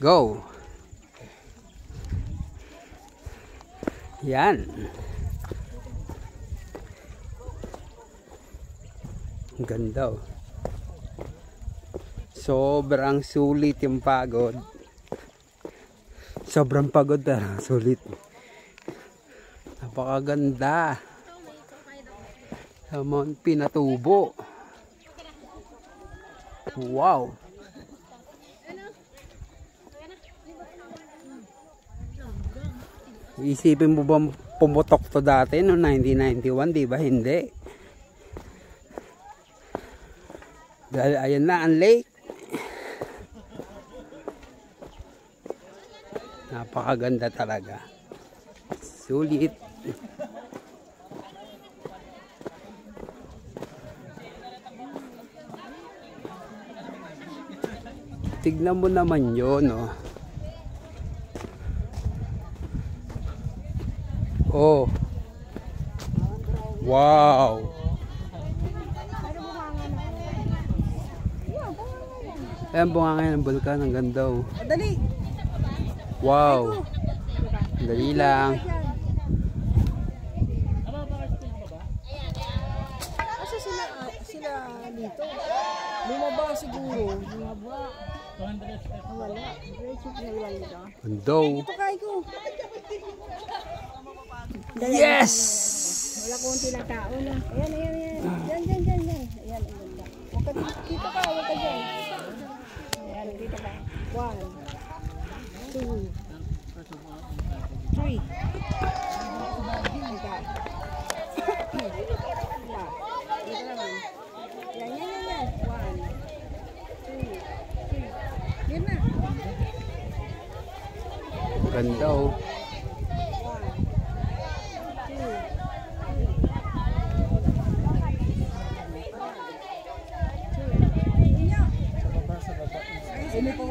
Go. Yan. Ang ganda oh. Sobrang sulit yung pagod. Sobrang pagod na. Sulit. Napakaganda. Sa Mount Pinatubo. Wow. Isipin mo bang pumutok to dati no 1991, di ba? Hindi. Dahil ayan na ang lake. Napakaganda talaga. Sulit. Tignan mo naman yun, oh. Oh. Wow. Ayan, bunganga ng bulkan. Ang ganda, oh. Dali. Wow. Dali lang. Asa sila dito? Bumaba siguro. Bumaba. Wala. Ganda. Ito kay ko. Yes! Wala konti na tao na. Ayan. Yan. Ayan, ang ganda. Huwag ka dito ka, huwag ka dyan. Ayan, dito ka. 1, 2, 3. Dito naman. Yan. 1, 2, 3. Yan na. Ganda, oh. Ini po